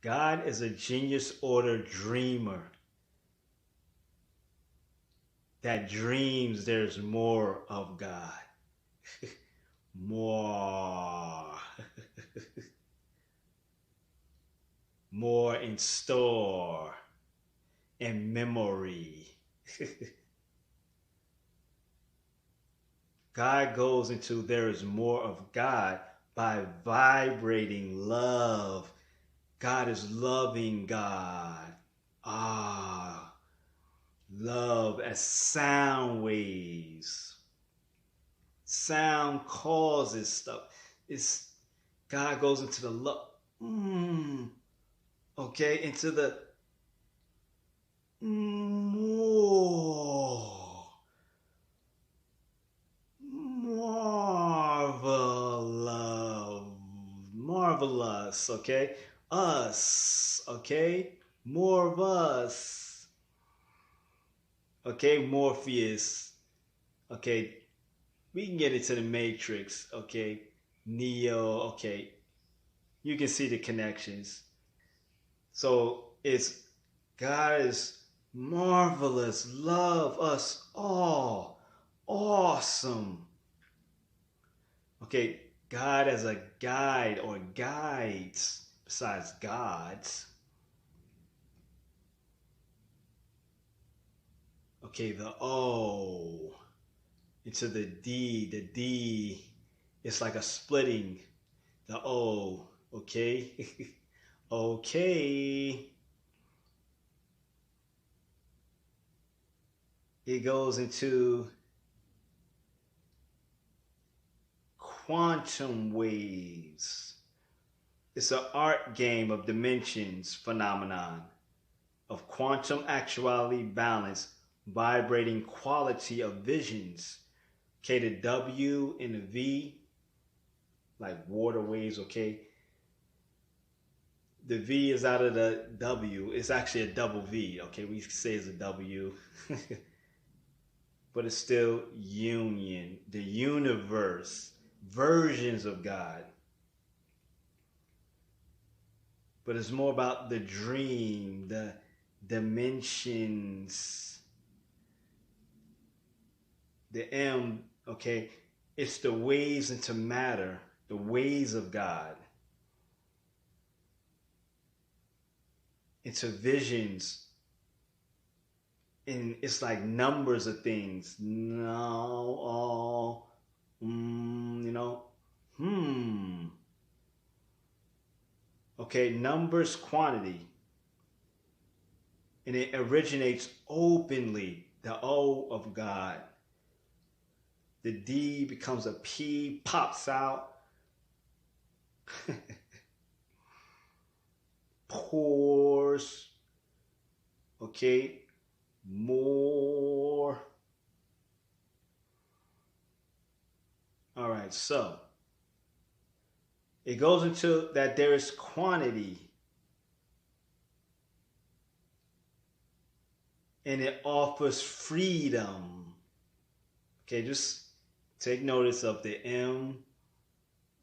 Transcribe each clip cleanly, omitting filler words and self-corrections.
God is a genius order dreamer that dreams there's more of God. More. More in store in memory. God goes into there is more of God by vibrating love. God is loving God. Ah, love as sound waves. Sound causes stuff. It's God goes into the love. Okay, into the more marvelous, marvelous. Okay, us. Okay, more of us. Okay, Morpheus. Okay, we can get into the Matrix. Okay, Neo. Okay, you can see the connections. So it's God is marvelous, love us all, awesome. Okay, God as a guide or guides besides gods. Okay, the O into the D. The D is like a splitting. The O. Okay. Okay. It goes into quantum waves. It's an art game of dimensions phenomenon of quantum actuality balance, vibrating quality of visions. Okay, the W and the V, like water waves, okay? The V is out of the W. It's actually a double V, okay? We say it's a W. But it's still union, the universe, versions of God. But it's more about the dream, the dimensions. The M, okay, it's the ways into matter, the ways of God, into visions. And it's like numbers of things. No, oh, you know, Okay, numbers, quantity. And it originates openly, the O of God. The D becomes a P, pops out. Pours. Okay, more. All right, so it goes into that there is quantity and it offers freedom. Okay, just take notice of the M,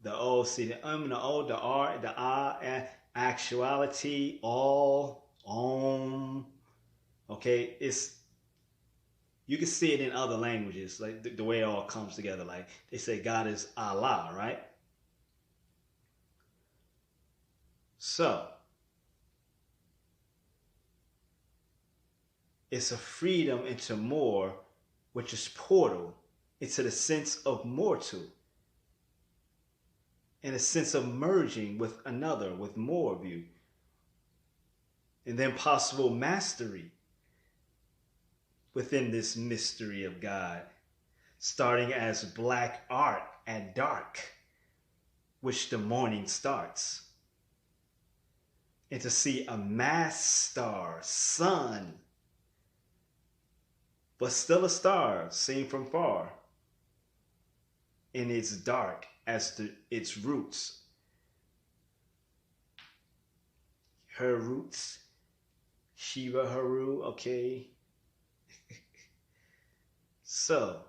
the O. See the M, the O, the R, the I, actuality, all, Okay, it's you can see it in other languages, like the way it all comes together. Like they say God is Allah, right? So it's a freedom into more, which is portal into the sense of mortal, and a sense of merging with another, with more of you. And then possible mastery within this mystery of God, starting as black art at dark, which the morning starts. And to see a mass star, sun, but still a star seen from far. And it's dark as its roots. Her roots, Shiva Haru, okay. So,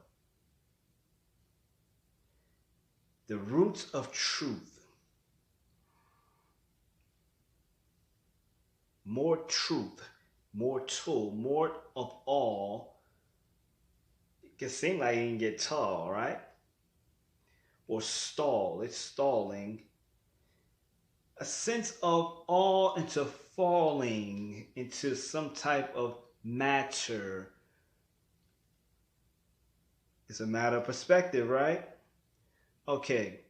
the roots of truth. more truth, more tool, more of all. It can seem like it can get tall, right? Or stall. It's stalling. A sense of all into falling into some type of matter. It's a matter of perspective, right? Okay.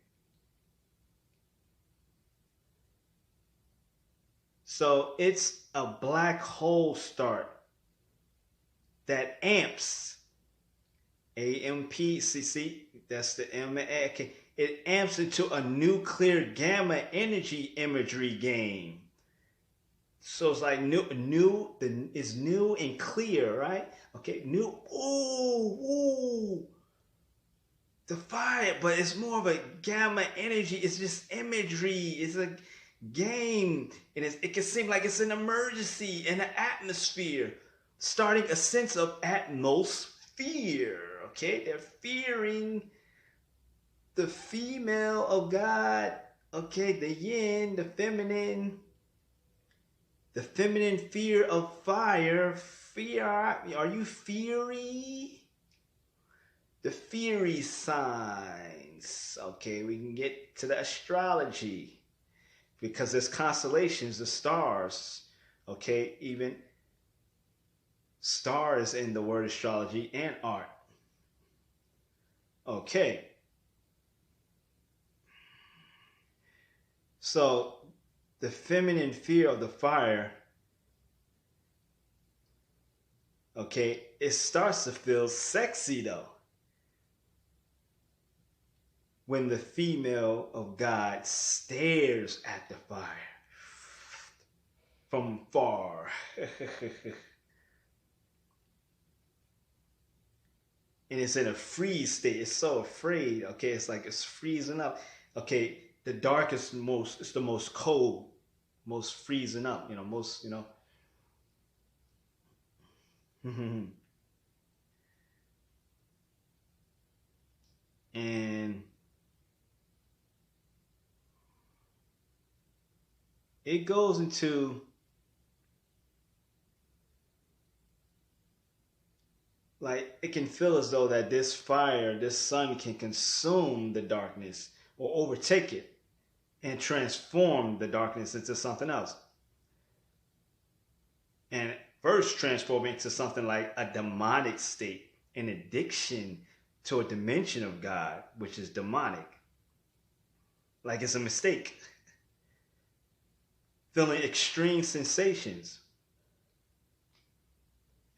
So it's a black hole start that amps. AMPCC, that's the M. Okay. It amps into a nuclear gamma energy imagery game. So it's like it's new and clear, right? Okay, new. Ooh, the fire, but it's more of a gamma energy. It's just imagery. It's a game, and it can seem like it's an emergency in the atmosphere, starting a sense of atmosphere. Okay, they're fearing the female of God. Okay, the yin, the feminine fear of fire. Fear, are you fiery? The fiery signs. Okay, we can get to the astrology because there's constellations, the stars. Okay, even stars in the word astrology and art. Okay. So the feminine fear of the fire, okay, it starts to feel sexy though. When the female of God stares at the fire from far. And it's in a freeze state. It's so afraid. Okay, it's like it's freezing up. Okay, the darkest most, it's the most cold, most freezing up, most, and it goes into like it can feel as though that this fire, this sun can consume the darkness or overtake it and transform the darkness into something else. And first transform it into something like a demonic state, an addiction to a dimension of God, which is demonic. Like it's a mistake. Feeling extreme sensations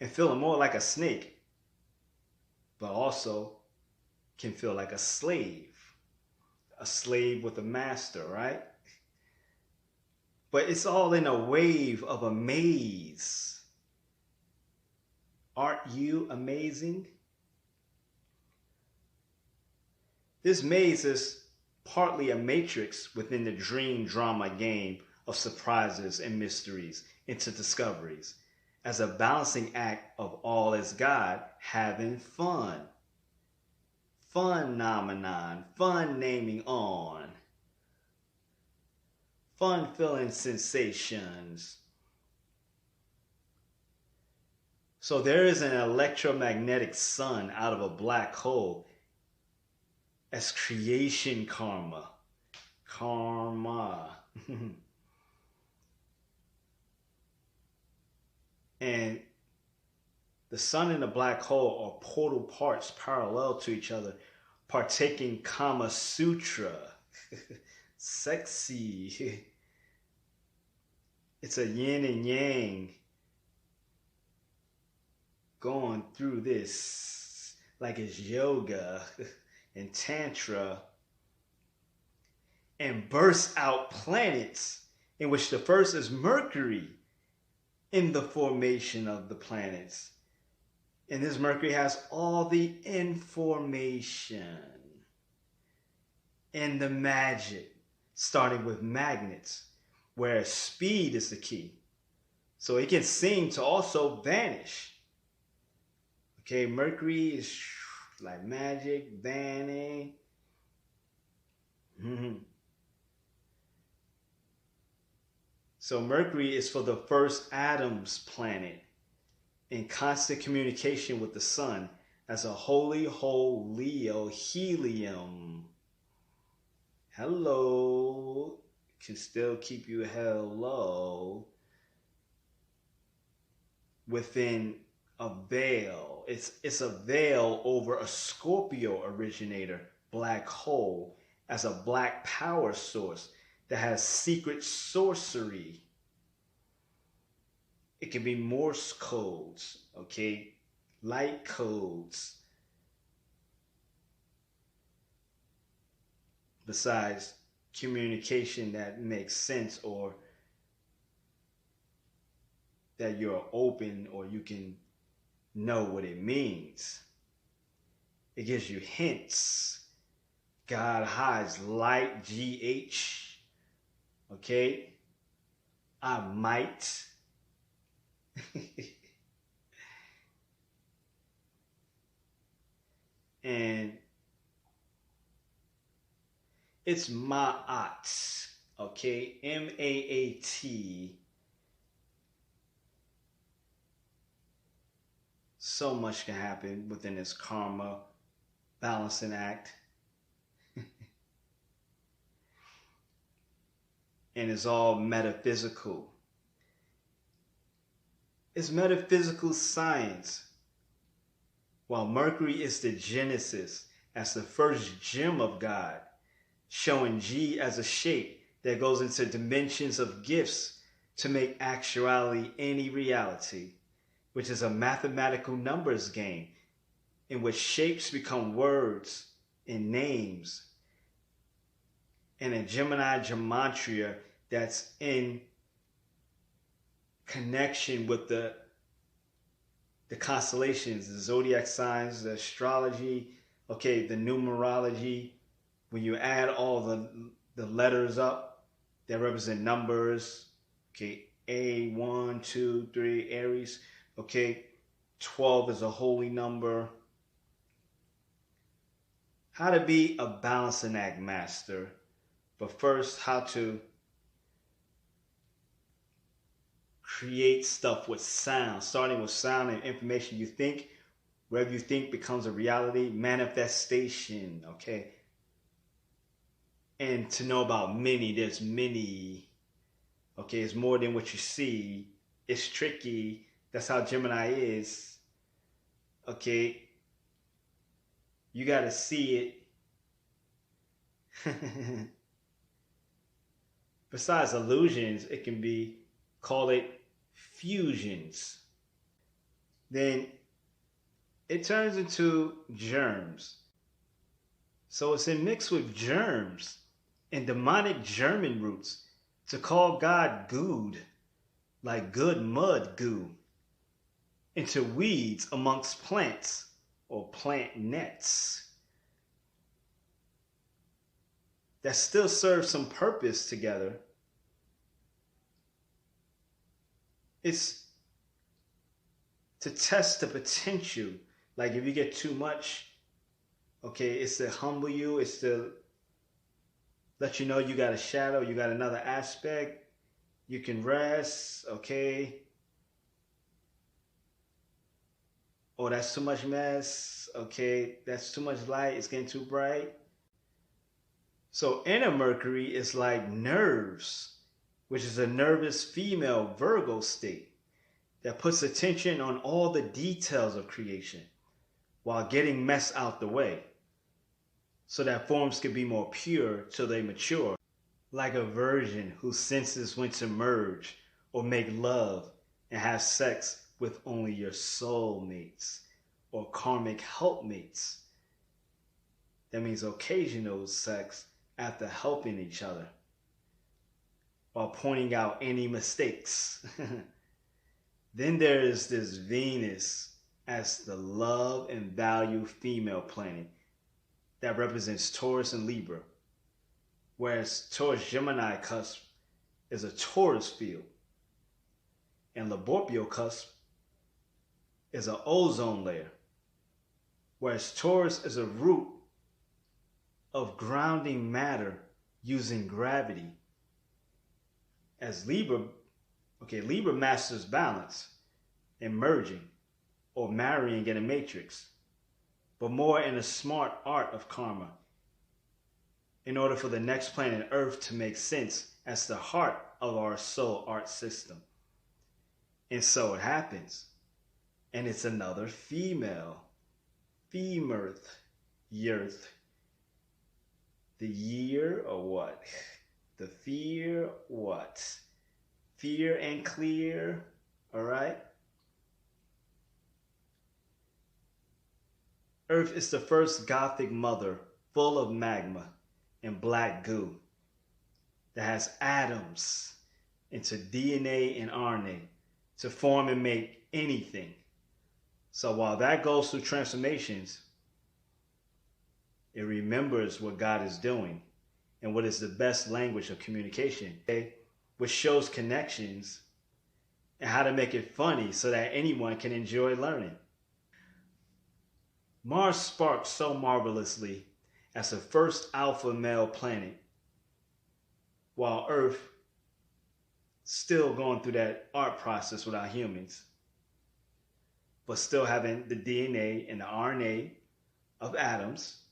and feeling more like a snake, but also can feel like a slave with a master, right? But it's all in a wave of amaze. Aren't you amazing? This maze is partly a matrix within the dream drama game of surprises and mysteries into discoveries, as a balancing act of all is God having fun. Phenomenon, fun naming on, fun feeling sensations. So there is an electromagnetic sun out of a black hole as creation karma. Karma. And the sun and the black hole are portal parts parallel to each other, partaking Kama Sutra. Sexy. It's a yin and yang going through this like it's yoga and tantra, and bursts out planets, in which the first is Mercury in the formation of the planets. And this Mercury has all the information and the magic, starting with magnets, where speed is the key. So it can seem to also vanish. Okay, Mercury is like magic, vanning. So Mercury is for the first Adam's planet in constant communication with the sun as a holy whole Leo helium. Hello. Can still keep you hello within a veil. It's a veil over a Scorpio originator black hole as a black power source that has secret sorcery. It can be Morse codes, okay? Light codes. Besides communication that makes sense or that you're open or you can know what it means. It gives you hints. God hides light, GH. Okay? I might. And it's Ma'at. Okay? M-A-A-T. So much can happen within this karma balancing act. And it's all metaphysical. It's metaphysical science. While Mercury is the Genesis as the first gem of God, showing G as a shape that goes into dimensions of gifts to make actuality any reality, which is a mathematical numbers game in which shapes become words and names, and a Gemini gematria that's in connection with the constellations, the zodiac signs, the astrology, okay, the numerology. When you add all the letters up that represent numbers, okay, A, 1, 2, 3, Aries, okay, 12 is a holy number. How to be a balancing act master, but first, how to create stuff with sound, starting with sound and information. You think, wherever you think becomes a reality, manifestation, okay? And to know about many, there's many, okay? It's more than what you see. It's tricky. That's how Gemini is, okay? You got to see it. Besides illusions, it can be, call it fusions. Then it turns into germs. So it's mixed with germs and demonic German roots to call God good, like good mud goo, into weeds amongst plants or plant nets that still serve some purpose together. It's to test the potential. Like if you get too much, okay, it's to humble you. It's to let you know you got a shadow, you got another aspect. You can rest, okay? Oh, that's too much mess. Okay, that's too much light. It's getting too bright. So inner Mercury is like nerves, which is a nervous female Virgo state that puts attention on all the details of creation while getting mess out the way so that forms can be more pure till they mature. Like a virgin whose senses went to merge or make love and have sex with only your soulmates or karmic helpmates. That means occasional sex after helping each other while pointing out any mistakes. Then there is this Venus as the love and value female planet that represents Taurus and Libra, whereas Taurus Gemini cusp is a Taurus field, and Laborpio cusp is an ozone layer, whereas Taurus is a root of grounding matter using gravity, as Libra, okay, Libra masters balance and merging or marrying in a matrix, but more in the smart art of karma in order for the next planet Earth to make sense as the heart of our soul art system. And so it happens. And it's another female. Femirth. Yerth. The year or what? The fear what? Fear and clear. Alright? Earth is the first Gothic mother full of magma and black goo that has atoms into DNA and RNA to form and make anything. So while that goes through transformations, it remembers what God is doing and what is the best language of communication, okay? Which shows connections and how to make it funny so that anyone can enjoy learning. Mars sparked so marvelously as the first alpha male planet, while Earth still going through that art process without humans, but still having the DNA and the RNA of atoms,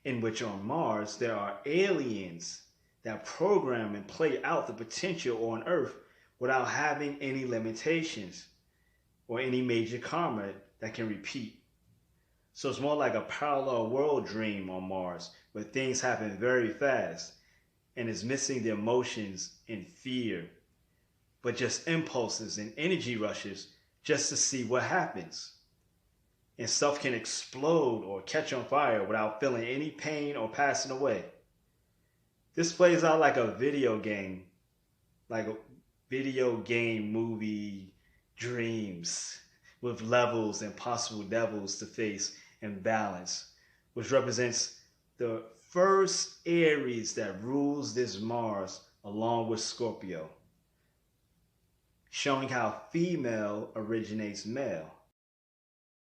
in which on Mars there are aliens that program and play out the potential on Earth without having any limitations or any major karma that can repeat. So it's more like a parallel world dream on Mars where things happen very fast and is missing the emotions and fear, but just impulses and energy rushes just to see what happens. And stuff can explode or catch on fire without feeling any pain or passing away. This plays out like a video game movie dreams with levels and possible devils to face and balance, which represents the first Aries that rules this Mars along with Scorpio, showing how female originates male.